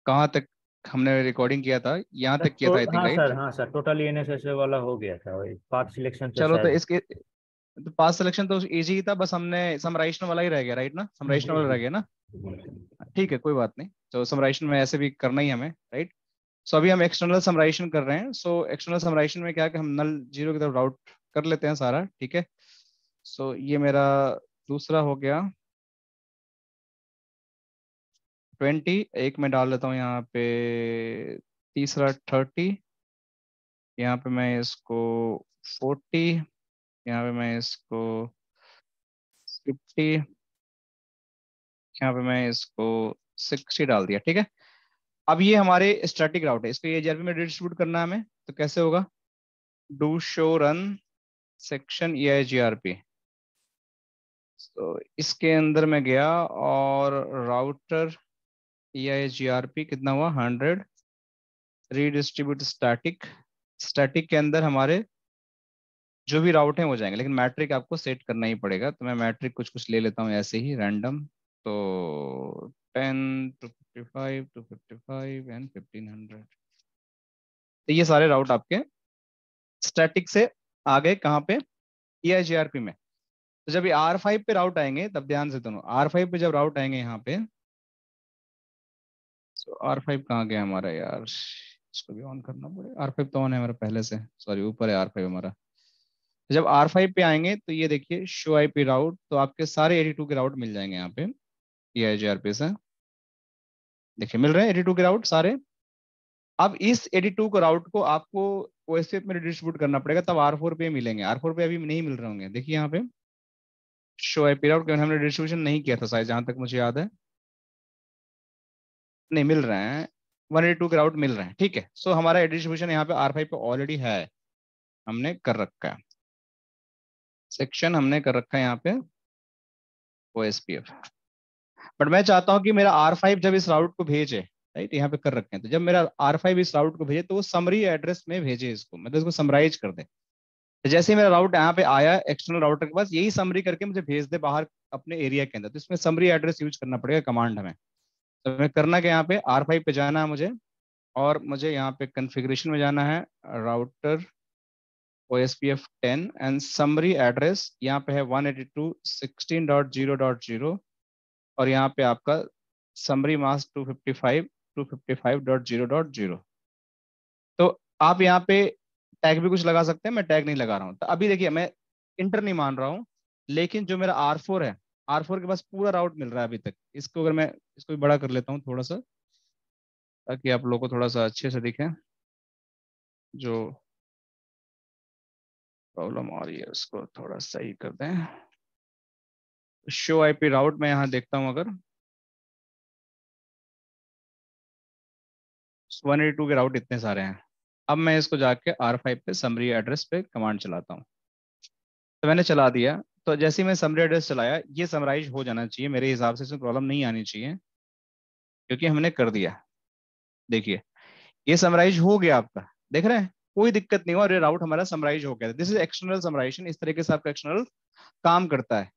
कहाँ तक हमने रिकॉर्डिंग किया था? यहाँ तक किया था आई थिंक, राइट? हाँ सर, टोटल एनएसएस वाला हो गया था, वही पाथ सिलेक्शन से चलो तो शायद। इसके तो पास सिलेक्शन तो इजी ही था, बस हमने समराइजेशन वाला ही रह गया, राइट ना? समराइजेशन जी वाला जी। रह गया ना? ठीक है, कोई बात नहीं। तो समराइजेशन में ऐसे भी करना ही हमें, राइट? सो अभी हम एक्सटर्नल समराइजेशन कर रहे हैं। सो एक्सटर्नल समराइजेशन में क्या है कि हम नल जीरो की तरफ राउट कर लेते हैं सारा, ठीक है? सो ये मेरा दूसरा हो गया 20, एक में डाल लेता हूँ यहाँ पे तीसरा 30, यहाँ पे मैं इसको 40, यहाँ पे मैं इसको 50, यहाँ पे मैं इसको 60 डाल दिया, ठीक है? अब ये हमारे स्टैटिक राउट है, इसको एजीआरपी में डिस्ट्रीब्यूट करना है हमें, तो कैसे होगा? Do show run section EIGRP। तो इसके अंदर मैं गया और राउटर EIGRP कितना हुआ? 100। रीडिस्ट्रीब्यूट स्टैटिक, स्टैटिक के अंदर हमारे जो भी राउट हैं हो जाएंगे, लेकिन मैट्रिक आपको सेट करना ही पड़ेगा। तो मैं मैट्रिक कुछ कुछ ले लेता हूँ ऐसे ही रैंडम। तो 10 to 55 to 55 एंड 1500। तो ये सारे राउट आपके स्टैटिक से आ गए कहाँ पे? EIGRP में। तो जब ये R5 पे राउट आएंगे, तब ध्यान से दोनों, R5 पे जब राउट आएंगे यहाँ पे, तो R5 कहाँ गया हमारा यार? इसको भी ऑन करना पड़ेगा। R5 तो ऑन है हमारा पहले से, सॉरी ऊपर है R5 हमारा। तो जब R5 पे आएंगे तो ये देखिए शो IP राउट, तो आपके सारे 82 के राउट मिल जाएंगे यहाँ पे EIGRP से। देखिए मिल रहे हैं 82 के राउट सारे। अब इस 82 को राउट को आपको OSPF में डिस्ट्रीब्यूट करना पड़ेगा, तब R4 पे मिलेंगे। R4 पे अभी नहीं मिल रहे होंगे, देखिए यहाँ पे शो IP राउट, क्योंकि हमने डिस्ट्रीब्यूशन नहीं किया था शायद, जहां तक मुझे याद है। नहीं मिल रहे हैं, 182 के राउट मिल रहे हैं, ठीक है। सो हमारा डिस्ट्रीब्यूशन यहाँ पे R5 पे ऑलरेडी है, हमने कर रखा है, सेक्शन हमने कर रखा है यहाँ पे OSPF। बट मैं चाहता हूँ कि मेरा R5 जब इस राउट को भेजे, राइट, यहाँ पे कर रखे हैं, तो जब मेरा R5 इस राउट को भेजे तो वो समरी एड्रेस में भेजे इसको, मतलब इसको समराइज कर दे। तो जैसे ही मेरा राउट यहाँ पे आया एक्सटर्नल राउटर के पास, यही समरी करके मुझे भेज दे बाहर अपने एरिया के अंदर, तो इसमें समरी एड्रेस यूज करना पड़ेगा कमांड हमें। तो मैं करना क्या, यहाँ पे R5 पे जाना है मुझे, और मुझे यहाँ पे कॉन्फ़िगरेशन में जाना है, router OSPF 10 and summary address यहाँ पे है 182.16.0.0, और यहाँ पे आपका समरी मास्क 255 255.0.0। तो आप यहाँ पे टैग भी कुछ लगा सकते हैं, मैं टैग नहीं लगा रहा हूँ। तो अभी देखिए मैं इंटर नहीं मान रहा हूँ, लेकिन जो मेरा R4 है, R4 के पास पूरा राउट मिल रहा है अभी तक। इसको अगर मैं इसको भी बड़ा कर लेता हूँ थोड़ा सा, ताकि आप लोगों को थोड़ा सा अच्छे से दिखे, जो प्रॉब्लम आ रही है उसको थोड़ा सही कर दें। शो IP राउट में यहाँ देखता हूँ, अगर 182 के राउट इतने सारे हैं। अब मैं इसको जाके R5 पे समरी एड्रेस पे कमांड चलाता हूँ। तो मैंने चला दिया, तो जैसे ही मैं समरी एड्रेस चलाया, ये समराइज हो जाना चाहिए मेरे हिसाब से, इसमें प्रॉब्लम नहीं आनी चाहिए, क्योंकि हमने कर दिया। देखिए ये समराइज हो गया आपका, देख रहे हैं, कोई दिक्कत नहीं हुआ, और ये राउट हमारा समराइज हो गया। दिस इज एक्सटर्नल समराइजेशन, इस तरीके से आपका एक्सटर्नल काम करता है।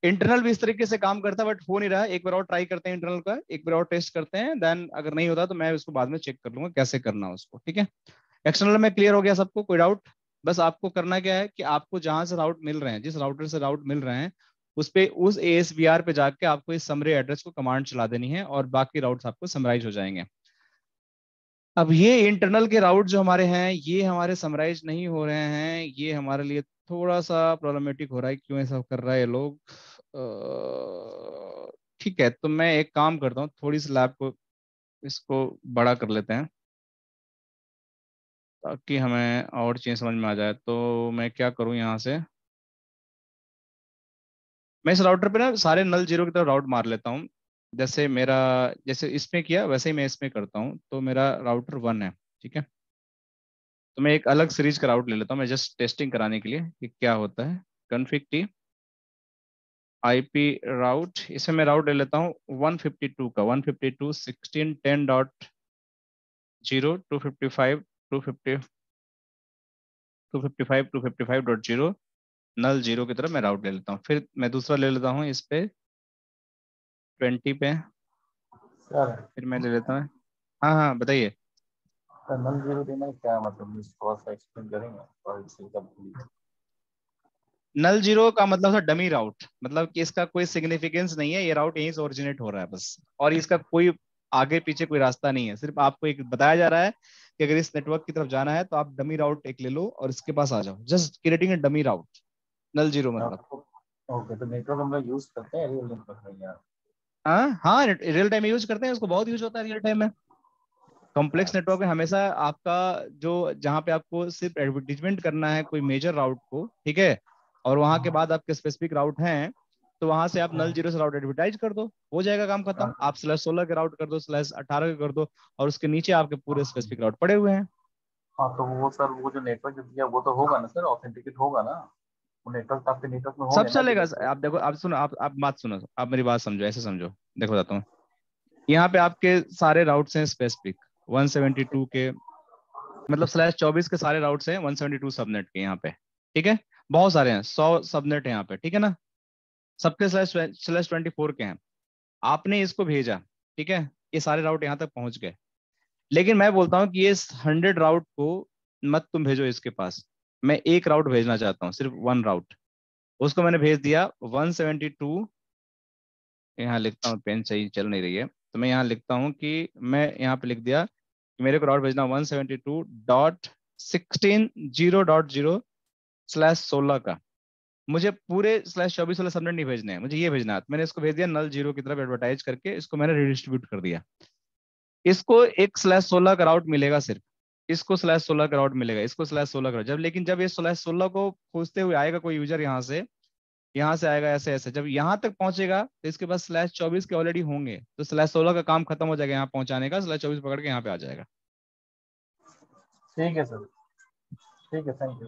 इंटरनल भी इस तरीके से काम करता है, बट हो नहीं रहा है। एक बार और ट्राई करते हैं इंटरनल का, एक बार और टेस्ट करते हैं, देन अगर नहीं होता तो मैं उसको बाद में चेक कर लूंगा कैसे करना है उसको, ठीक है? एक्सटर्नल में क्लियर हो गया सबको, कोई डाउट? बस आपको करना क्या है कि आपको जहां से राउट मिल रहे हैं, जिस राउटर से राउट मिल रहे हैं, उस पे उस ASVR पे जाके आपको इस समरी एड्रेस को कमांड चला देनी है, और बाकी राउट्स आपको समराइज हो जाएंगे। अब ये इंटरनल के राउट जो हमारे हैं, ये हमारे समराइज नहीं हो रहे हैं, ये हमारे लिए थोड़ा सा प्रॉब्लमेटिक हो रहा है। क्यों ऐसा कर रहा है ये लोग? ठीक है, तो मैं एक काम करता हूँ, थोड़ी सी लैब को इसको बड़ा कर लेते हैं, ताकि हमें और चीज़ समझ में आ जाए। तो मैं क्या करूँ यहाँ से, मैं इस राउटर पे ना सारे नल जीरो की तरफ राउट मार लेता हूँ। जैसे मेरा, जैसे इसमें किया वैसे ही मैं इसमें करता हूँ। तो मेरा राउटर 1 है, ठीक है? तो मैं एक अलग सीरीज का राउट ले लेता हूँ, मैं जस्ट टेस्टिंग कराने के लिए कि क्या होता है। कॉन्फ़िग टी IP राउट, इसमें मैं राउट ले लेता हूँ 152 का, 152.16.10 255 नल जीरो की तरफ मैं राउट ले लेता हूँ। फिर मैं दूसरा ले लेता हूँ इस पे 20 पे, सर फिर मैं ले लेता हूँ हाँ हाँ बताइए। तो नल जीरो देना क्या मतलब, इस थोड़ा सा एक्सप्लेन करेंगे और इसी का नल जीरो का मतलब था डमी राउट, मतलब कि इसका कोई सिग्निफिकेंस नहीं है, ये राउट यहीं से ओरिजिनेट हो रहा है बस, और इसका कोई आगे पीछे कोई रास्ता नहीं है, सिर्फ आपको एक बताया जा रहा है कि अगर इस नेटवर्क की तरफ जाना है तो आप डमी राउट एक ले लो और इसके पास आ जाओ, just creating a dummy route, null zero मतलब। ओके। तो नेटवर्क हम लोग यूज करते हैं रियल नेटवर्क में यार? हाँ हाँ, रियल टाइम में यूज करते हैं उसको, बहुत यूज होता है रियल टाइम में। कॉम्प्लेक्स नेटवर्क में हमेशा आपका जो, जहाँ पे आपको सिर्फ एडवर्टीजमेंट करना है कोई मेजर राउट को, ठीक है, और वहां के बाद आपके स्पेसिफिक राउट हैं, तो वहां से आप नल जीरो से राउट एडवर्टाइज कर दो, हो जाएगा काम खत्म। आप /16 के राउट कर दो, /18 के कर दो, और उसके नीचे आपके पूरे स्पेसिफिक राउट पड़े हुए हैं। हाँ तो वो सर, वो जो नेटवर्क जो दिया वो तो होगा ना सर, ऑथेंटिकेट होगा ना? वो नेटवर्क आपके नेटवर्क में सब होंगे ना जो चलेगा। नेटवर्क? आप देखो, आप सुनो, आप बात सुनो, आप मेरी बात समझो, ऐसे समझो, देखो बताता हूँ। यहाँ पे आपके सारे राउट्स हैं स्पेसिफिक 172 के, मतलब /24 के सारे राउट्स हैं 172 सबनेट के यहाँ पे, ठीक है, बहुत सारे हैं, 100 सबनेट है यहाँ पे, ठीक है ना, सबके /24 के हैं। आपने इसको भेजा, ठीक है, ये सारे राउट यहाँ तक पहुंच गए, लेकिन मैं बोलता हूँ कि ये 100 राउट को मत तुम भेजो इसके पास, मैं एक राउट भेजना चाहता हूँ, सिर्फ वन राउट, उसको मैंने भेज दिया 172। यहाँ लिखता हूँ, पेन सही चल नहीं रही है, तो मैं यहाँ लिखता हूँ कि मैं यहाँ पे लिख दिया कि मेरे को राउट भेजना 172.16 का, मुझे पूरे /24 वाले सबनेट नहीं भेजने हैं, मुझे ये भेजना है, तो मैंने इसको भेज दिया नल जीरो की तरफ एडवर्टाइज करके, इसको मैंने रिडिस्ट्रीब्यूट कर दिया। इसको एक /16 का राउट मिलेगा सिर्फ, इसको /16 का राउट मिलेगा, इसको /16 का जब, लेकिन जब ये /16 को खोजते हुए आएगा कोई यूजर यहाँ से आएगा ऐसे ऐसे, जब यहाँ तक पहुंचेगा तो इसके पास /24 के ऑलरेडी होंगे, तो /16 का काम खत्म हो जाएगा यहाँ पहुंचाने का, /24 पकड़ के यहाँ पे आ जाएगा। ठीक है सर, ठीक है, थैंक यू।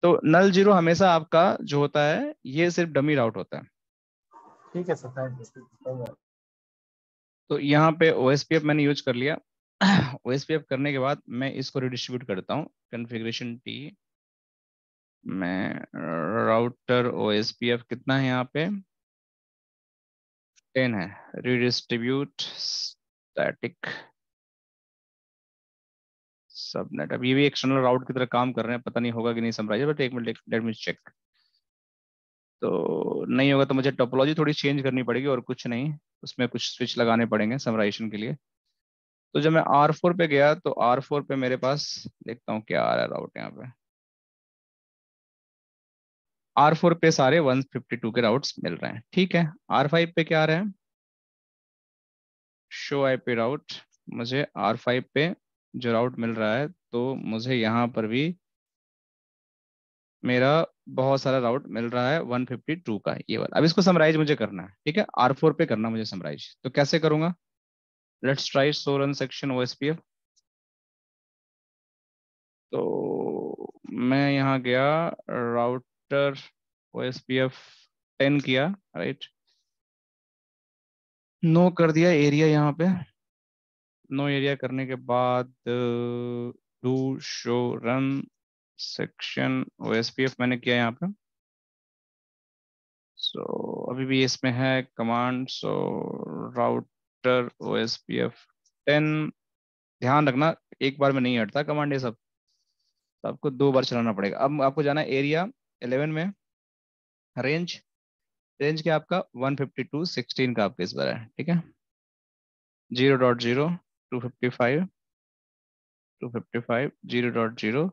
तो नल जीरो हमेशा आपका जो होता है ये सिर्फ डमी राउट होता है। ठीक है सर, थैंक यू। तो यहाँ पे ओएसपीएफ मैंने यूज कर लिया। ओएसपीएफ करने के बाद मैं इसको रिडिस्ट्रीब्यूट करता हूँ, कॉन्फ़िगरेशन टी, मैं राउटर ओएसपीएफ कितना है यहाँ पे 10 है, रिडिस्ट्रीब्यूट स्टैटिक सबनेट। अब ये भी एक्सटर्नल राउट की तरह काम कर रहे हैं, पता नहीं होगा कि नहीं समराइजर, बट एक मिनट, लेट मी चेक। तो नहीं होगा तो मुझे टोपोलॉजी थोड़ी चेंज करनी पड़ेगी और कुछ नहीं, उसमें कुछ स्विच लगाने पड़ेंगे समराइजेशन के लिए। तो जब मैं R4 पे गया तो R4 पे मेरे पास, देखता हूँ क्या आ रहा है राउट यहाँ पे, R4 पे सारे 152 के राउट्स मिल रहे हैं, ठीक है। R5 पे क्या आ रहा है, शो आईपी राउट, मुझे R5 पे जो राउट मिल रहा है, तो मुझे यहाँ पर भी मेरा बहुत सारा राउट मिल रहा है 152 का, ये वाला। अब इसको समराइज मुझे करना है, ठीक है, R4 पे करना मुझे समराइज, तो कैसे करूंगा, let's try show run section OSPF. तो मैं यहाँ गया, राउटर ओएसपीएफ 10 किया, राइट, नो कर दिया एरिया यहाँ पे, नो एरिया करने के बाद do show run section OSPF मैंने किया यहाँ पे। सो अभी भी इसमें है कमांड, सो राउटर ओएसपीएफ 10, ध्यान रखना एक बार में नहीं हटता कमांड ये सब, तो आपको 2 बार चलाना पड़ेगा। अब आपको जाना है एरिया 11 में, रेंज, रेंज क्या आपका 152.16 का आपका इस बार है, ठीक है, 0.0 255 255 0.0।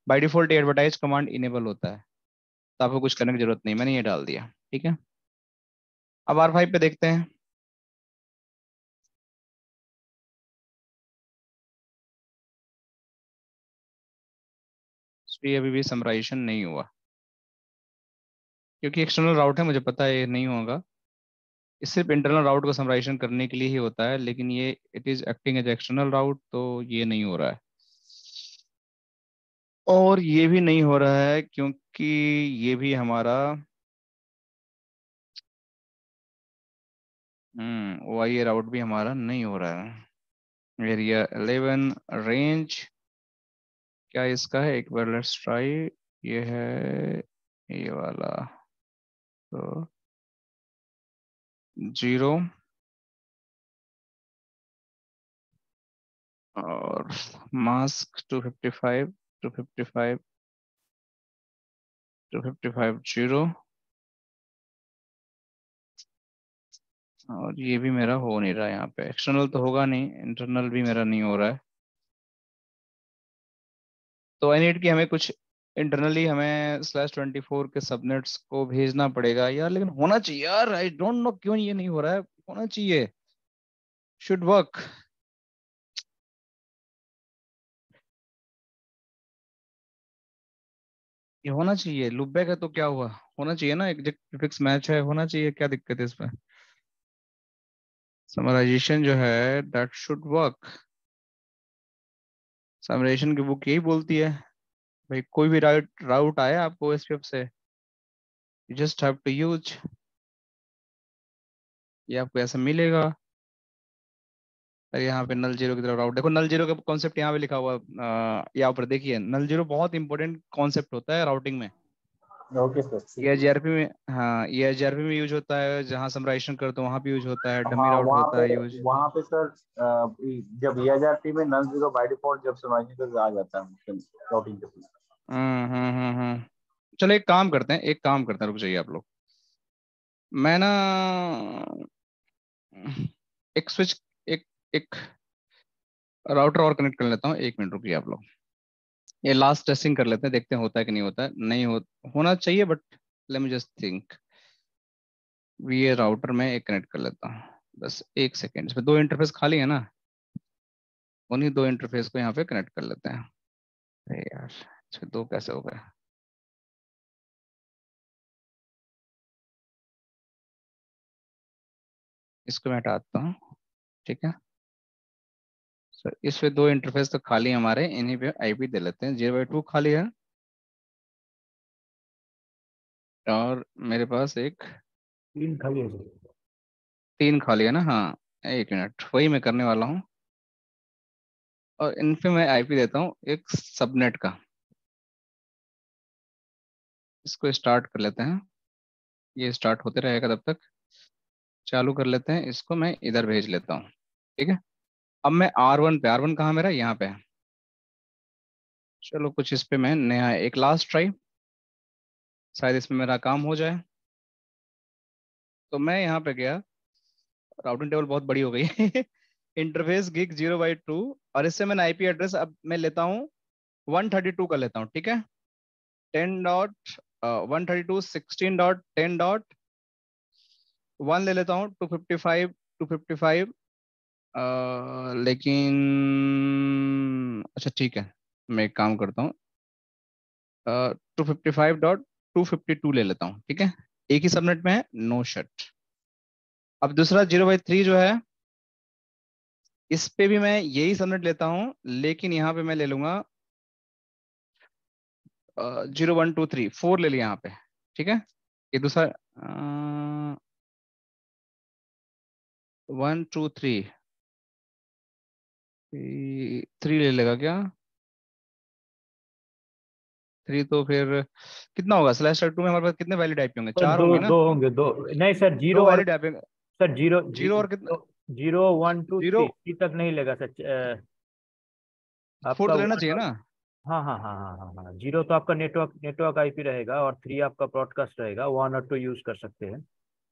By default advertise command enable होता है, तो आपको कुछ करने की जरूरत नहीं, मैंने ये डाल दिया, ठीक है। अब R5 पे देखते हैं। तो ये अभी भी समराइजेशन नहीं हुआ, क्योंकि एक्सटर्नल राउट है, मुझे पता है ये नहीं होगा, ये सिर्फ इंटरनल राउट को समराइजेशन करने के लिए ही होता है, लेकिन ये it is acting as external route, तो ये नहीं हो रहा है। और ये भी नहीं हो रहा है क्योंकि ये भी हमारा वाई राउट भी हमारा नहीं हो रहा है। एरिया 11, रेंज क्या इसका है, एक बार लेट्स ट्राई, ये है ये वाला, तो 0 और मास्क 255 255 255 0, और ये भी मेरा हो नहीं रहा है यहाँ पे। एक्सटर्नल तो होगा नहीं, इंटरनल भी मेरा नहीं हो रहा है। तो आई नीड कि हमें कुछ इंटरनली हमें /24 के सबनेट्स को भेजना पड़ेगा यार, लेकिन होना चाहिए यार। आई डोंट नो क्यों ये नहीं हो रहा है, होना चाहिए, शुड वर्क। ये होना चाहिए, लूप बैक है तो क्या हुआ, होना चाहिए ना, एग्जैक्ट फिक्स मैच है, होना चाहिए, क्या दिक्कत है इसमें। समराइजेशन जो है दैट शुड वर्क। समराइजेशन की बुक यही बोलती है भाई, कोई भी राउट आए आपको एसपीएफ से, you just have to use, ये आपको ऐसा मिलेगा। अरे यहाँ पे नल जीरो की तरफ राउट देखो, नल जीरो का कॉन्सेप्ट यहाँ पे लिखा हुआ यहाँ पर देखिए, नल जीरो बहुत इंपॉर्टेंट कॉन्सेप्ट होता है राउटिंग में। Okay sir. ये एचआरपी में, हाँ ये एचआरपी में यूज होता है, जहाँ समराइजेशन करते हो वहाँ पे यूज होता है, डमी हाँ राउट होता है यूज। वहाँ पे सर जब ERP में नन जीरो बाय डिफॉल्ट जब समाइजिंग करके आ जाता है राउटिंग के थ्रू। चलो एक काम करते हैं, एक काम करते हैं, रुक जाइए आप लोग। मैं ना एक स्विच, एक एक राउटर और कनेक्ट कर लेता हूँ, 1 मिनट रुकिए आप लोग। ये लास्ट टेस्टिंग कर लेते हैं, देखते हैं होता है कि नहीं होता है, नहीं होना चाहिए, but let me just think. ये राउटर में एक कनेक्ट कर लेता हूँ, बस 1 सेकेंड। इसमें 2 इंटरफेस खाली है ना, उन्हीं 2 इंटरफेस को यहाँ पे कनेक्ट कर लेते हैं। अरे यार, इसमें 2 कैसे हो गए। इसको मैं हटाता हूँ, ठीक है सर। इसमें 2 इंटरफेस तो खाली है हमारे, इन्हीं पे आईपी दे लेते हैं। 0/2 खाली है, और मेरे पास एक 3 खाली है सर। 3 खाली है ना, हाँ। 1 मिनट, वही मैं करने वाला हूँ। और इन पे मैं आईपी देता हूँ एक सबनेट का। इसको स्टार्ट कर लेते हैं, ये स्टार्ट होते रहेगा तब तक। चालू कर लेते हैं इसको, मैं इधर भेज लेता हूँ, ठीक है। अब मैं R1 पे, R1 कहाँ मेरा, यहाँ पे है। चलो कुछ इस पे मैं नया एक लास्ट ट्राई, शायद इसमें मेरा काम हो जाए। तो मैं यहाँ पे गया, राउटिंग टेबल बहुत बड़ी हो गई है इंटरफेस गिग 0/2, और इससे मैंने आईपी एड्रेस अब मैं लेता हूँ 132 का लेता हूँ, ठीक है। 10.132.16.10.1 ले लेता हूँ, 255 लेकिन अच्छा ठीक है, मैं एक काम करता हूँ, 255.252 ले लेता हूँ, ठीक है। एक ही सबनेट में है, नो शट। अब दूसरा 0/3 जो है, इस पे भी मैं यही सबनेट लेता हूँ, लेकिन यहाँ पे मैं ले लूंगा 0 1 2 3 4 ले लिया यहाँ पे, ठीक है। ये दूसरा 1 2 3 ले लेगा क्या। 3 तो फिर कितना होगा, /2 में हमारे पास कितने वैलिड आईपी होंगे, सर 4 दो होंगे ना। दो होंगे, दो नहीं सर, दो जीरो और valid IP, sir zero zero और कितना, 0 1 2 3 जीरो। 3 तक नहीं लेगा सर। 4 आपका तो लेना 1 चाहिए और ना। हाँ हाँ हाँ हाँ हाँ हाँ, 0 तो आपका नेटवर्क आईपी रहेगा, और 3 आपका ब्रॉडकास्ट रहेगा। 1 और 2 यूज कर सकते हैं।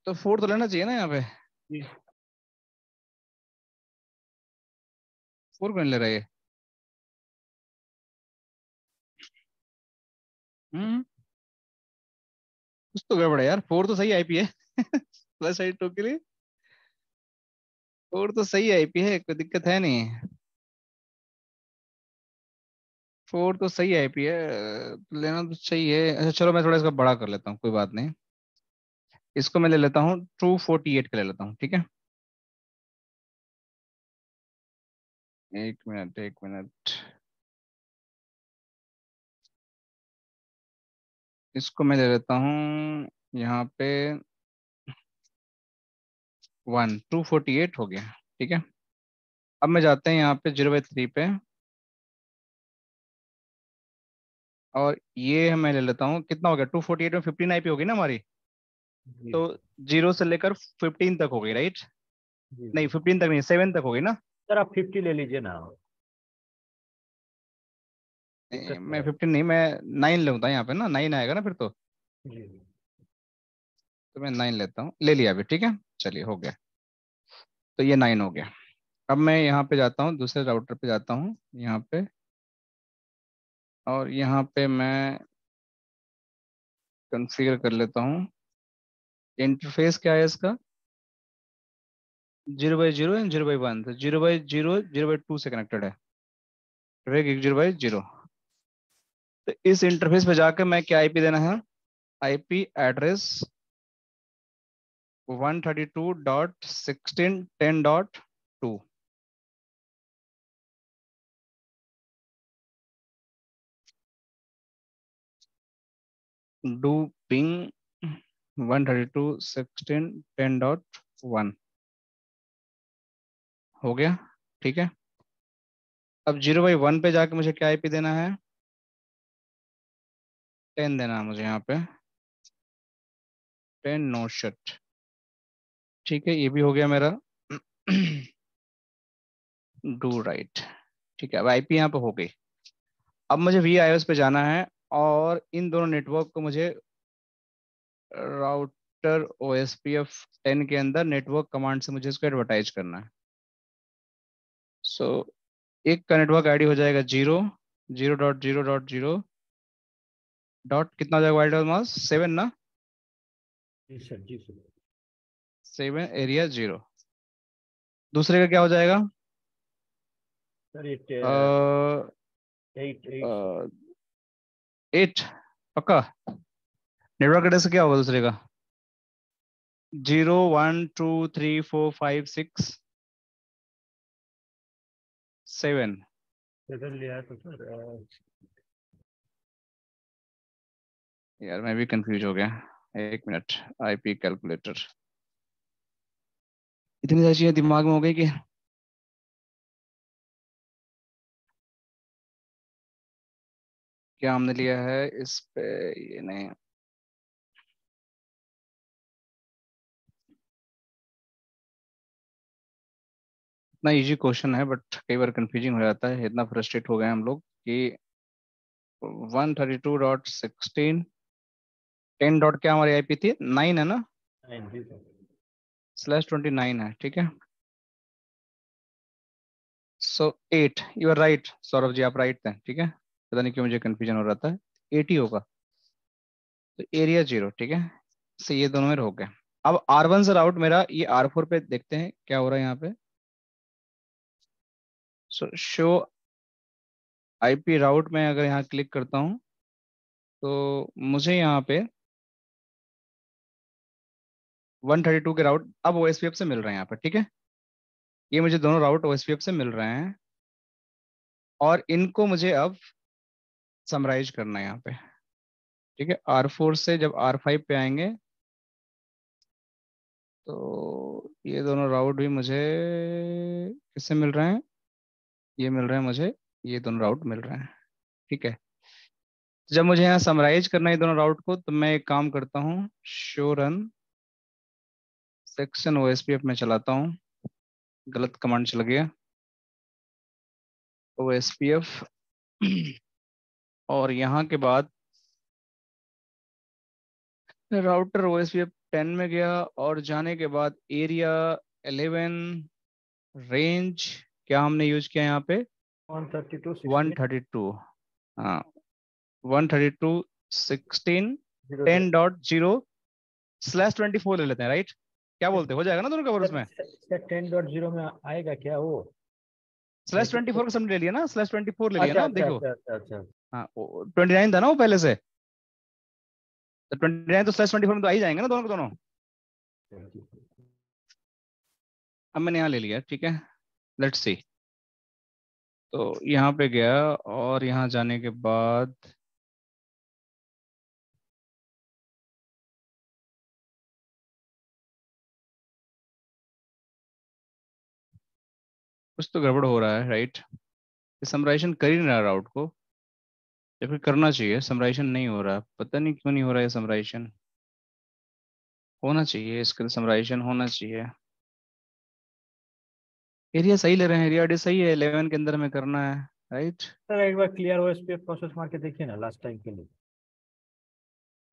तो 4 तो लेना चाहिए ना यहाँ पे। जी। 4 क्यों नहीं ले रहा ये। हम्म कुछ तो गड़बड़ है यार, 4 तो सही आईपी है /2 के लिए 4 तो सही आईपी है, कोई दिक्कत है नहीं। 4 तो सही आईपी है, लेना तो चाहिए। अच्छा चलो मैं थोड़ा इसका बड़ा कर लेता हूँ, कोई बात नहीं। इसको मैं ले लेता हूँ 248 का ले लेता हूँ, ठीक है। 1 मिनट 1 मिनट, इसको मैं ले लेता हूँ यहाँ पे 248 हो गया, ठीक है। अब मैं जाते हैं यहाँ पे 0/3 पे, और ये मैं ले लेता हूँ, कितना हो गया 248 में 15 आईपी होगी ना हमारी। जी तो 0 से लेकर 15 तक हो गई, राइट। जी नहीं जी 15 तक नहीं, 7 तक हो गई ना। सर, आप 50 ले लीजिए ना। मैं 15 नहीं, मैं 9 लूँगा यहाँ पे ना, 9 आएगा ना फिर तो जी मैं 9 लेता हूँ, ले लिया अभी, ठीक है, चलिए हो गया। तो ये 9 हो गया। अब मैं यहाँ पे जाता हूँ, दूसरे राउटर पे जाता हूँ यहाँ पे, और यहाँ पे मैं कॉन्फ़िगर कर लेता हूँ। इंटरफेस क्या है इसका, 0/0 एंड 0/1, तो 0/0 0/2 से कनेक्टेड है, 0/0। तो इस इंटरफेस पे जाकर मैं क्या आईपी देना है, आईपी एड्रेस 132.16.10.2। डू पिंग 132.16.10.1 हो गया, ठीक है। अब 0/1 पे जाके मुझे क्या आईपी देना है, 10 देना है मुझे यहाँ पे, 10 नो शिट, ठीक है, ये भी हो गया मेरा। डू राइट, ठीक है, अब आईपी यहाँ पे हो गई। अब मुझे VIOS पे जाना है, और इन दोनों नेटवर्क को मुझे राउटर OSPF 10 के अंदर नेटवर्क कमांड से मुझे इसको एडवर्टाइज करना है। सो एक का नेटवर्क आईडी हो जाएगा 0.0.0 डॉट कितना हो जाएगा, वाइड मास 7 ना, जी सर, जी सर। 7 एरिया 0। दूसरे का क्या हो जाएगा, सर 8 8 8 पक्का। नेटवर्क एड्रेस क्या होगा दूसरे का, 0 1 2 3 4 5 6 7। सर लिया तो सर यार मैं भी कंफ्यूज हो गया, एक मिनट। आईपी कैलकुलेटर, इतनी सारी चीजें दिमाग में हो गई कि क्या हमने लिया है इस पे, ये नहीं। इतना इजी क्वेश्चन है बट कई बार कंफ्यूजिंग हो जाता है, इतना फ्रस्ट्रेट हो गए हम लोग कि 132.16 10 डॉट क्या हमारी आईपी थी, 9 है ना, जी सर। /29 है, ठीक है। सो 8, you are right Saurabh ji, आप राइट थे, ठीक है। पता नहीं क्यों मुझे कंफ्यूजन हो रहा था, 8 ही होगा। तो एरिया 0, ठीक है। से ये दोनों में हो गए। अब R1 से राउट मेरा, ये R4 पे देखते हैं क्या हो रहा है यहाँ पे। सो शो आईपी राउट में अगर यहाँ क्लिक करता हूँ तो मुझे यहाँ पे 132 के राउट अब OSPF से मिल रहे हैं यहाँ पे, ठीक है। ये मुझे दोनों राउट OSPF से मिल रहे हैं, और इनको मुझे अब समराइज करना है यहाँ पे, ठीक है। R4 से जब R5 पे आएंगे तो ये दोनों राउट भी मुझे किससे मिल रहे हैं, ये मिल रहे हैं मुझे, ये दोनों राउट मिल रहे हैं, ठीक है। जब मुझे यहाँ समराइज करना है दोनों राउट को, तो मैं एक काम करता हूँ, शो रन सेक्शन OSPF में चलाता हूँ, गलत कमांड चल गया, OSPF और यहाँ के बाद राउटर OSPF 10 में गया, और जाने के बाद एरिया 11 रेंज क्या हमने यूज किया यहाँ पे, 132.16 132, हाँ 132.16 0 10.0/24 ले लेते हैं, राइट। क्या बोलते हो जाएगा ना दोनों कवर उसमें, सर 10.0 में आएगा क्या वो? /24 का समझ ले लिया ना, /24 ले लिया अच्छा ना, अच्छा देखो। अच्छा अच्छा अच्छा। हाँ 29 था ना वो पहले से, तो 29 तो /24 में तो आ ही जाएंगे ना दोनों के दोनों। अब मैंने यहाँ ले लिया, ठीक है, लेट्स सी। तो यहाँ पे गया, और यहाँ जाने के बाद कुछ तो गड़बड़ हो रहा है, राइट। समराइजेशन कर ही नहीं रहा राउट को, या फिर करना चाहिए, समराइजेशन नहीं हो रहा, पता नहीं क्यों नहीं हो रहा है समराइजेशन, होना चाहिए इसका समराइजेशन होना चाहिए। एरिया सही ले रहे हैं, एरिया आईडी सही है, 11 के अंदर में करना है, राइट। सर एक बार क्लियर ओएसपीएफ प्रोसेस मार के देखिए ना लास्ट टाइम के लिए।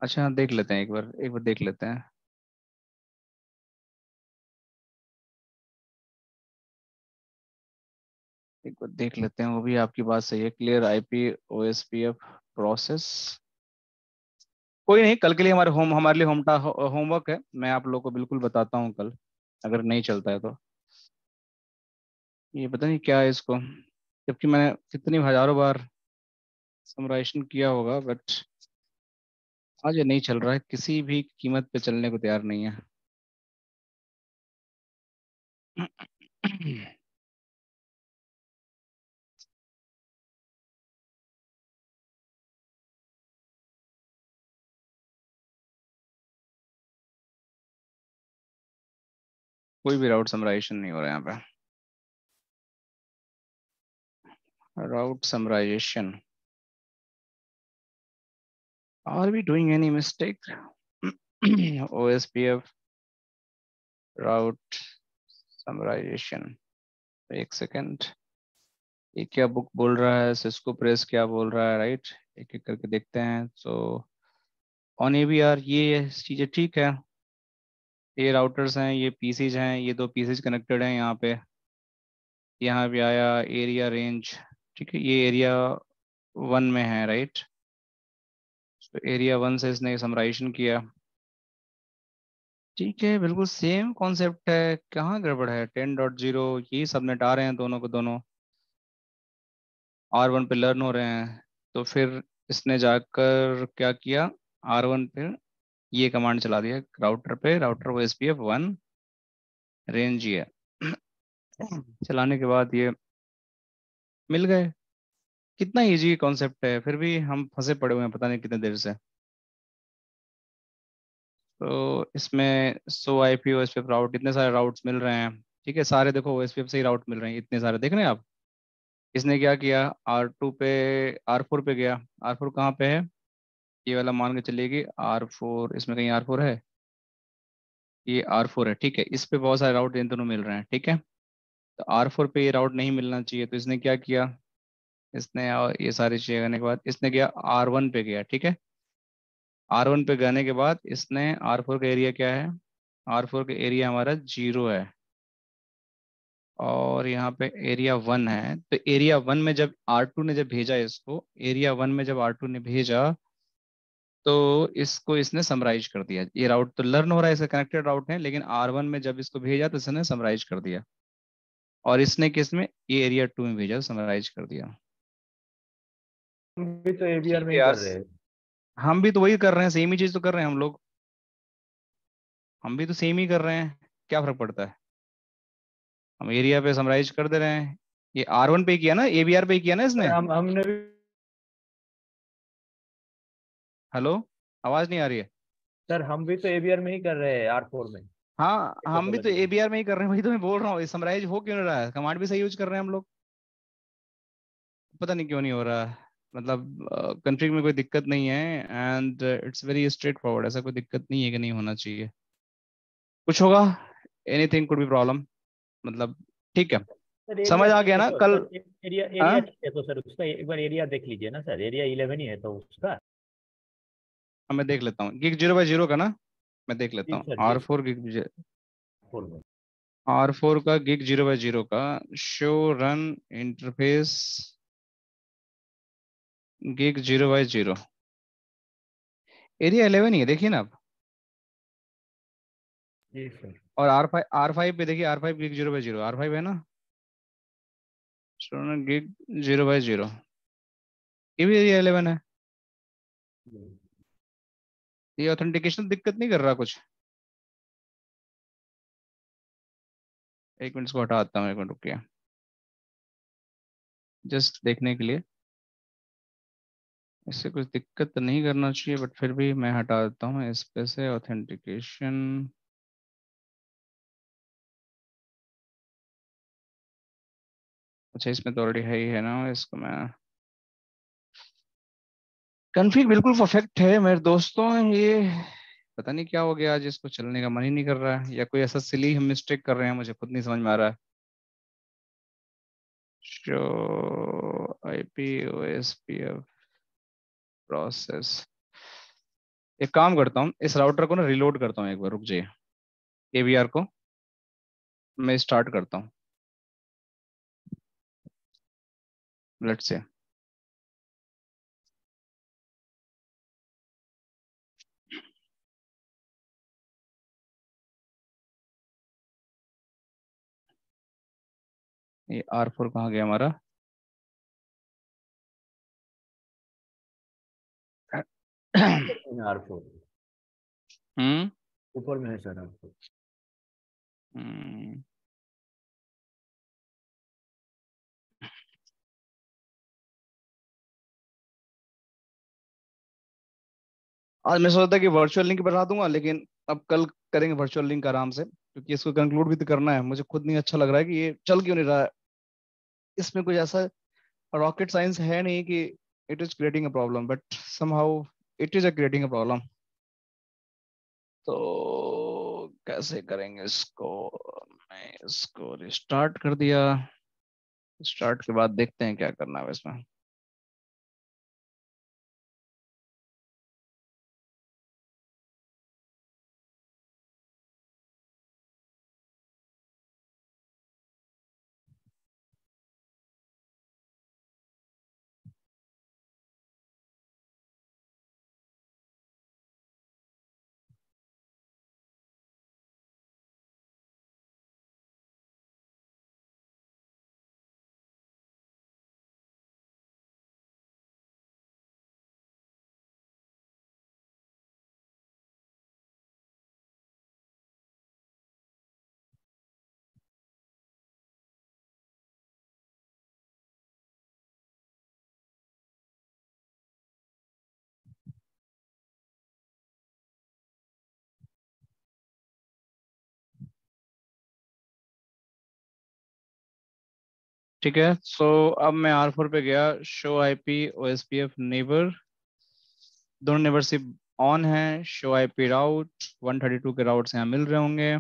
अच्छा हाँ, देख लेते हैं एक बार देख लेते हैं। एक बार देख लेते हैं, वो भी आपकी बात सही है। Clear IP OSPF process. कोई नहीं, कल के लिए हमारे लिए होमवर्क है। मैं आप लोगों को बिल्कुल बताता हूँ कल, अगर नहीं चलता है तो। ये पता नहीं क्या है इसको, जबकि मैंने कितनी हजारों बार समराइजेशन किया होगा, बट आज ये नहीं चल रहा है, किसी भी कीमत पे चलने को तैयार नहीं है। कोई भी राउट समराइजेशन नहीं हो रहा है यहाँ पे। Route summarization, are we doing any mistake? OSPF route summarization, एक सेकेंड। ये क्या बुक बोल रहा है, सिस्को प्रेस क्या बोल रहा है, राइट? एक एक करके देखते हैं। सो ऑन एवीआर ये चीज़ें ठीक है। ये राउटर्स हैं, ये पीसीज हैं, ये दो पीसीज कनेक्टेड हैं यहाँ पे। यहाँ भी आया एरिया रेंज, ठीक है, ये एरिया 1 में है, राइट? तो एरिया 1 से इसने समराइजेशन किया, ठीक है, बिल्कुल सेम कॉन्सेप्ट है। कहाँ गड़बड़ है? 10.0 ये सबनेट आ रहे हैं दोनों को दोनों, R1 पे लर्न हो रहे हैं। तो फिर इसने जाकर क्या किया, R1 पे ये कमांड चला दिया राउटर पे, राउटर वो SPF1 रेंज ये चलाने के बाद ये मिल गए। कितना इजी कॉन्सेप्ट है, फिर भी हम फंसे पड़े हुए हैं पता नहीं कितने देर से। तो इसमें 100 IP OSPF राउट, इतने सारे राउट्स मिल रहे हैं, ठीक है, सारे देखो OSPF से ही राउट मिल रहे हैं, इतने सारे देख रहे हैं आप। इसने क्या किया, R2 पे, R4 पे गया। R4 कहाँ पे है, ये वाला मान के चलिएगी R4, इसमें कहीं R4 है, ये R4 है, ठीक है। इस पे बहुत सारे राउट इन दोनों मिल रहे हैं, ठीक है। तो R4 पे ये राउट नहीं मिलना चाहिए, तो इसने क्या किया, इसने और ये सारी चीजें करने के बाद इसने गया R1 पे गया, ठीक है। R1 पे जाने के बाद इसने R4 का एरिया क्या है, R4 का एरिया हमारा 0 है, और यहाँ पे एरिया 1 है। तो एरिया 1 में जब R2 ने जब भेजा इसको, एरिया 1 में जब R2 ने भेजा, तो इसको इसने समराइज कर दिया। ये राउट तो लर्न हो रहा है, इसका कनेक्टेड राउट है, लेकिन R1 में जब इसको भेजा तो इसने समराइज कर दिया। और इसने किस में, ये एरिया 2 में भेजा, समराइज कर दिया। हम भी तो एवीआर ठीक में है ही यार, कर रहे हैं। हम भी तो वही कर रहे हैं, सेम ही चीज तो कर रहे हैं हम लोग। हम भी तो सेम ही कर रहे हैं, क्या फर्क पड़ता है? हम एरिया पे समराइज कर दे रहे हैं। ये R1 पे किया ना, ABR पे किया ना सर इसने। हमने भी। हेलो, आवाज नहीं आ रही है? सर हम भी तो एवीआर में ही कर रहे हैं R4 में। हाँ, ये तो हम भी बोला तो नहीं। ABR में ही कर रहे हैं, वही तो मैं बोल रहा हूँ। समराइज हो क्यों नहीं रहा है? कमांड भी सही यूज कर रहे हैं हम लोग, पता नहीं क्यों नहीं हो रहा है। मतलब कंफिग में कोई दिक्कत नहीं है, and it's very straight forward, ऐसा कोई दिक्कत नहीं है कि नहीं होना चाहिए। कुछ होगा, एनीथिंग कुड बी प्रॉब्लम, मतलब ठीक है। सर एरिया समझ आ ठीक गया है ना तो कल? सर एरिया हाँ, एरिया ठीक है तो सर उसका एक बार एरिया देख लीजिए ना सर, एरिया 11 ही है तो उसका। मैं देख लेता हूँ गिग 0/0 का ना, मैं देख लेता जी हूँ सर जी सर। R4 गिग, फोर में। R4 का गिग 0/0 का show run interface gig 0/0, area 11 ही है, देखिए ना आप। जी सर। और R5 पे देखिए, R5 गिग 0/0, R5 है ना, शो रन गिग 0/0, ये भी एरिया 11 है। ये ऑथेंटिकेशन दिक्कत नहीं कर रहा कुछ? एक मिनट, इसको हटाता हूँ, एक मिनट रुकिए, जस्ट देखने के लिए। इससे कुछ दिक्कत तो नहीं करना चाहिए, बट फिर भी मैं हटा देता हूँ इस पे से ऑथेंटिकेशन। अच्छा, इसमें तो ऑलरेडी है ही है ना, इसको मैं, कन्फिग बिल्कुल परफेक्ट है मेरे दोस्तों। ये पता नहीं क्या हो गया आज, इसको चलने का मन ही नहीं कर रहा है, या कोई ऐसा सिली हम मिस्टेक कर रहे हैं, मुझे खुद नहीं समझ में आ रहा है। Show IP OSPF process. एक काम करता हूँ, इस राउटर को ना रिलोड करता हूँ एक बार, रुक जाइए। AVR को मैं स्टार्ट करता हूँ, लेट्स से। ये R4 कहाँ गया हमारा? R4 हम्म ऊपर में है सर R4। हम्म, आज मैं सोचा था कि वर्चुअल लिंक बढ़ा दूंगा, लेकिन अब कल करेंगे वर्चुअल लिंक आराम से, क्योंकि इसको कंक्लूड भी तो करना है। मुझे खुद नहीं अच्छा लग रहा है कि ये चल क्यों नहीं रहा है। इसमें कुछ ऐसा रॉकेट साइंस है नहीं कि it is creating a problem, but somehow it is a creating a problem. तो कैसे करेंगे इसको? मैं इसको रिस्टार्ट कर दिया। स्टार्ट के बाद देखते हैं क्या करना है इसमें। ठीक है, सो अब मैं R4 पे गया, शो IP OSPF नेबर, दोनों नेबरशिप ऑन है। शो IP राउट 132 के राउट्स यहाँ मिल रहे होंगे।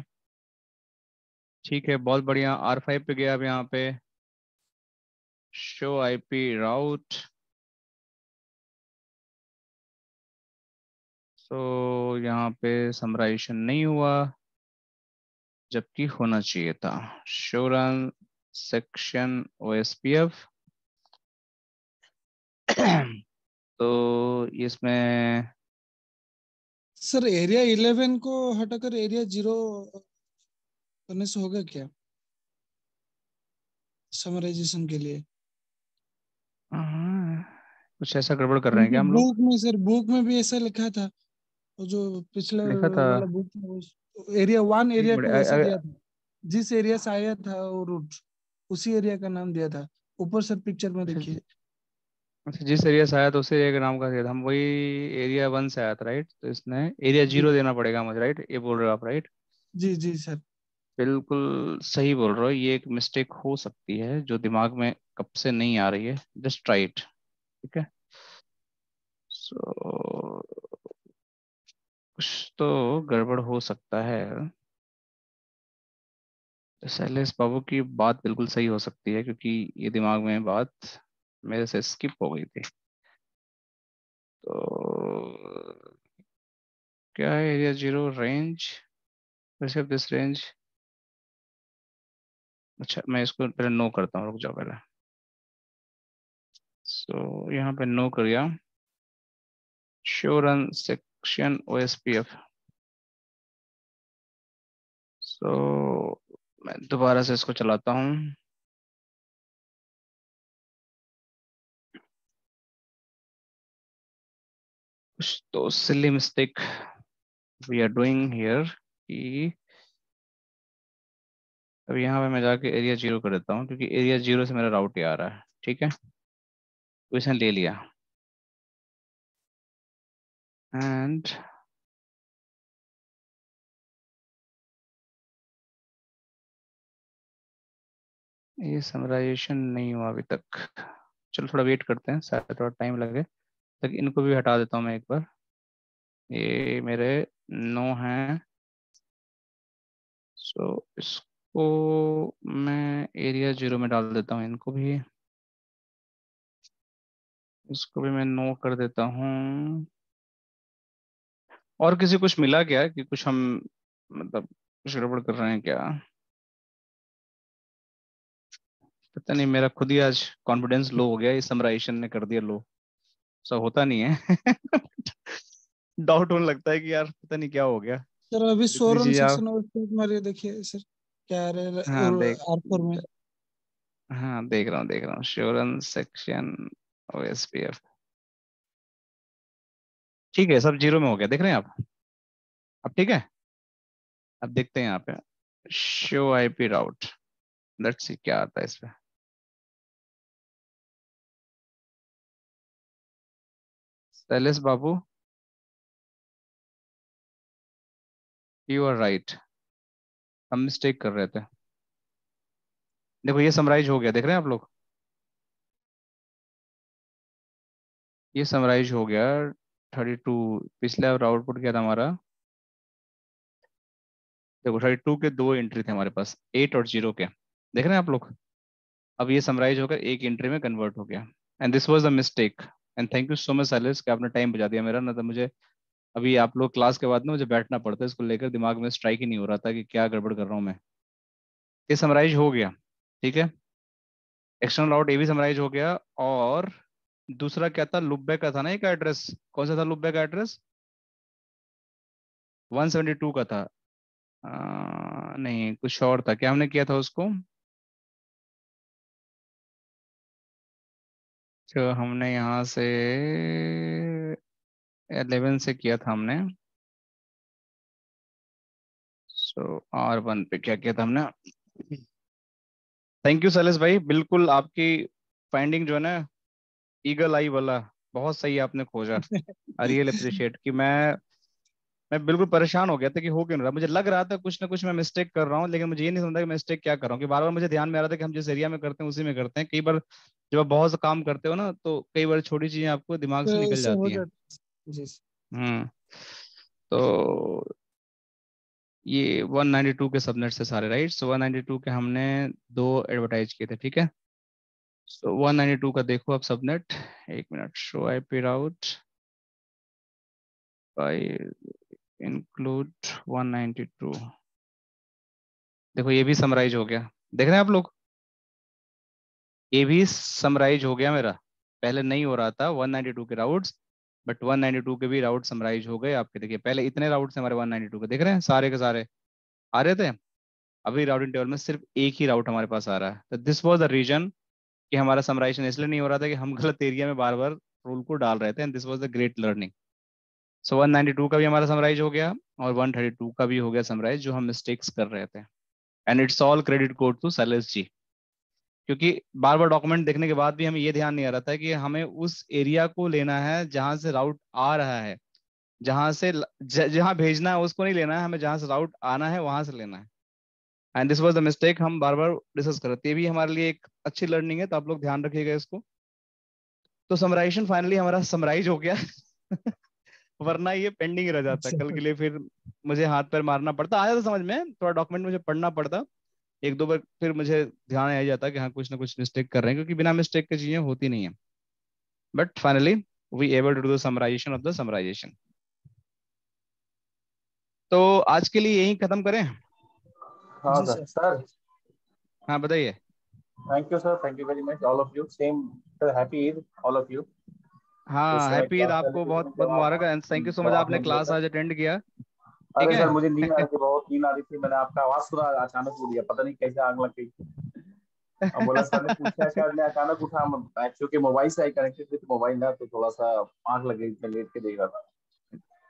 ठीक है, बहुत बढ़िया। R5 पे गया अब यहाँ पे, शो IP राउट। सो यहाँ पे समराइजेशन नहीं हुआ, जबकि होना चाहिए था। Show run section OSPF। तो इसमें सर एरिया 11 को हटाकर एरिया 0 करने से होगा क्या समराइजेशन के लिए? हाँ, कुछ ऐसा गड़बड़ कर रहे हैं क्योंकि क्या हम लोग? बुक में सर, बुक में भी ऐसा लिखा था, वो जो पिछले लिखा था वाला बुक में एरिया 1 एक एरिया मिनट 2 ऐसा दिया था। जिस एरिया से आया था वो रूट, उसी एरिया का नाम दिया था ऊपर सर, पिक्चर में अच्छा देखिए। अच्छा, जिस एरिया से आया था उस एरिया के नाम का दिया था। हम वही एरिया 1 से आया था, राइट? तो इसने एरिया जी 0 देना पड़ेगा मुझे, राइट? ये बोल रहे हो आप, राइट? जी जी सर। बिल्कुल सही बोल रहे हो। ये एक मिस्टेक हो सकती है जो दिमाग में कब से नहीं आ रही है। जस्ट राइट, ठीक है। सो कुछ तो गड़बड़ हो सकता है। शैलेश बाबू की बात बिल्कुल सही हो सकती है, क्योंकि ये दिमाग में बात मेरे से स्किप हो गई थी। तो क्या है area 0 range? Receive this range. अच्छा, मैं इसको पहले नो करता हूँ, रुक जाओ पहले। सो यहाँ पे नो कर दिया। Show run section OSPF। So मैं दोबारा से इसको चलाता हूँ। कुछ तो silly mistake we are doing here कि अब यहाँ पे मैं जाके एरिया 0 कर देता हूँ, क्योंकि एरिया 0 से मेरा राउट ही आ रहा है। ठीक है, तो इसने ले लिया। एंड ये समराइजेशन नहीं हुआ अभी तक। चलो थोड़ा वेट करते हैं, शायद थोड़ा टाइम लगे। तक इनको भी हटा देता हूँ मैं एक बार। ये मेरे नो हैं। सो इसको मैं एरिया 0 में डाल देता हूँ, इनको भी। इसको भी मैं नो कर देता हूँ। और किसी कुछ मिला क्या कि कुछ हम मतलब कुछ गड़बड़ कर रहे हैं क्या? पता नहीं, मेरा खुद ही आज कॉन्फिडेंस लो हो गया, इस समराइजेशन ने कर दिया लो। सब होता नहीं है। डाउट होने लगता है कि यार पता नहीं क्या हो गया। सर अभी इतनी 100 रन चीजें आप। सेक्शन और मारिए, देखिए सर क्या आ रहा है हाँ देख। R4 में। हाँ देख रहा हूँ श्योरेंस सेक्शन OSPF। ठीक है, सब जीरो में हो गया, देख रहे हैं आप? अब ठीक है। अब देखते हैं यहाँ पे show IP route. Let's see क्या आता है इस पे। सैलिस बाबू, यू आर राइट, हम मिस्टेक कर रहे थे। देखो ये समराइज हो गया, देख रहे हैं आप लोग? ये समराइज हो गया। 32 पिछले अब आउटपुट क्या था हमारा? देखो 32 के दो एंट्री थे हमारे पास, 8 और 0 के, देख रहे हैं आप लोग? अब ये समराइज होकर एक एंट्री में कन्वर्ट हो गया। And this was the mistake. And thank you so much सैलिस कि आपने टाइम बचा दिया मेरा, ना तो मुझे अभी आप लोग क्लास के बाद ना मुझे बैठना पड़ता है इसको लेकर, दिमाग में स्ट्राइक ही नहीं हो रहा था कि क्या गड़बड़ कर रहा हूँ मैं। ये समराइज हो गया, ठीक है। एक्सटर्नल आउट ये भी समराइज हो गया। और दूसरा क्या था, लुप बैक का था ना एक एड्रेस, कौन सा था लुप बैक एड्रेस? 172 का था। नहीं कुछ और था, क्या हमने किया था उसको? तो हमने यहाँ से 11 से किया था हमने। सो R1 पे क्या किया था हमने? थैंक यू सैलेस भाई, बिल्कुल आपकी फाइंडिंग जो है ना, ईगल आई वाला, बहुत सही आपने खोजा। आई रियली अप्रिशिएट कि मैं बिल्कुल परेशान हो गया था कि हो क्यों नहीं रहा। मुझे लग रहा था कुछ ना कुछ मैं मिस्टेक कर रहा हूँ, लेकिन मुझे ये नहीं समझा कि मैं मिस्टेक क्या कर रहा हूँ, कि बार बार मुझे ध्यान में आ रहा था कि हम जिस एरिया में करते हैं उसी में करते हैं। कई बार जब आप बहुत सा काम करते हो ना, तो कई बार छोटी चीजें आपको दिमाग से तो निकल इससे हो जाती हैं। जाता है जी। हम्म। तो ये 192 के सबनेट से सारे, राइट? सो 192 के हमने दो एडवर्टाइज किए थे, ठीक है। सो 192 का देखो अब सबनेट, एक मिनट। शो IP राउट बाय इंक्लूड 192। देखो ये भी समराइज हो गया, देख रहे हैं आप लोग? ये भी समराइज हो गया मेरा। पहले नहीं हो रहा था 192 के राउट्स, बट 192 के भी राउट समराइज हो गए आपके। देखिए पहले इतने राउट्स हमारे 192 के, देख रहे हैं सारे के सारे आ रहे थे। अभी राउटिंग टेबल में सिर्फ एक ही राउट हमारे पास आ रहा है। तो दिस वाज द रीजन कि हमारा समराइजेशन इसलिए नहीं हो रहा था कि हम गलत एरिया में बार बार रूल को डाल रहे थे। And this was the great learning. So 192 का भी हमारा समराइज हो गया, और 132 का भी हो गया समराइज, जो हम मिस्टेक्स कर रहे थे। And it's all credit goes to सैलेस जी, क्योंकि बार बार डॉक्यूमेंट देखने के बाद भी हमें ये ध्यान नहीं आ रहा था कि हमें उस एरिया को लेना है जहां से राउट आ रहा है, जहां से जहां भेजना है उसको नहीं लेना है, हमें जहां से राउट आना है वहां से लेना है। And this was the mistake, हम बार बार डिस्कस कर रहे थे। ये भी हमारे लिए एक अच्छी लर्निंग है, तो आप लोग ध्यान रखिएगा इसको। तो समराइजेशन फाइनली हमारा समराइज हो गया। वरना ये पेंडिंग रह जाता, अच्छा कल के लिए फिर मुझे हाथ पैर मारना पड़ता, आया था समझ में, थोड़ा डॉक्यूमेंट मुझे पढ़ना पड़ता एक दो बार, फिर मुझे ध्यान आ जाता कि हाँ कुछ ना कुछ मिस्टेक कर रहे हैं, क्योंकि बिना मिस्टेक की चीजें होती नहीं है। But finally we able to do the summarisation of the summarisation. तो आज के लिए यही खत्म करें? हाँ जी सर। सर। सर हाँ बताइए। Thank you sir, thank you very much all of you. Same sir, happy Eid all of you. इस हाँ समय हैप्पी ईद क्लास आपको, सेलिब्रेशन बहुत में बहुत मुबारक है, and thank you so much जवाब आपने नहीं दिया क्लास सर। आज अटेंड किया। ठीक अरे है। सर मुझे नींद आ रही थी, बहुत नींद आ रही थी। मैंने आपका आवाज सुना, अचानक उठ गया, पता नहीं कैसे आग लग गई। अब बोला सर ने पूछा क्या, मैं अचानक उठा। क्योंकि मोबाइल से आई कनेक्टेड विथ मोबाइल ना, तो थोड़ा सा आग लग गई, मैं लेट के देख रहा था।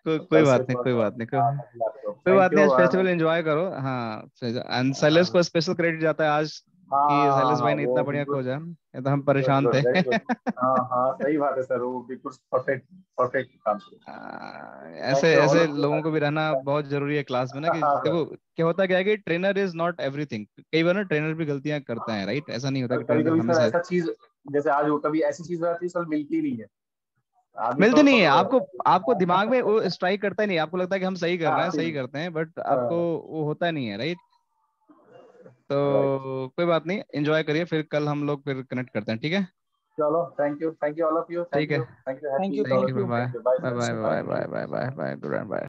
तो कोई कल से बात नहीं, थोड़ा कोई सा बात नहीं, कोई थैंक बात नहीं। यू। आज फेस्टिवल एंजॉय करो। हाँ एंड सैलेस को स्पेशल क्रेडिट जाता है आज, कि हाँ सैलेस हाँ, भाई ने इतना वो बढ़िया बिल्कुल। खोजा, ये तो हम गुड परेशान गुड, थे। Very good. हाँ हाँ, सही बात है सर, वो बिल्कुल परफेक्ट परफेक्ट काम किया। ऐसे थैंक यू ऑल ऐसे ऑफ यू। लोगों को भी रहना बहुत जरूरी है क्लास में ना, कि हाँ सर। देखो क्या होता क्या है कि ट्रेनर इज नॉट एवरीथिंग। कई बार ना ट्रेनर भी गलतियां करता है, राइट? ऐसा नहीं होता कि कभी ट्रेनर कभी सर हमेशा ऐसा चीज, जैसे आज वो, कभी ऐसी चीज रहती है सर, मिलती नहीं है, आदमी मिलती थोड़ा नहीं है। पजल हो आपको आपको जाता दिमाग में है। वो स्ट्राइक करता ही नहीं, आपको लगता है कि हम सही कर रहे हैं, आती सही नहीं। करते हैं, बट आपको हाँ, वो होता नहीं है, राइट? राइट। तो कोई बात नहीं, एंजॉय करिए, फिर कल हम लोग फिर कनेक्ट करते हैं, ठीक है? चलो thank you all of you, ठीक है, thank you Thank you, happy thank thank you, you. Bye bye bye bye sir, bye bye bye bye bye bye, good and bye.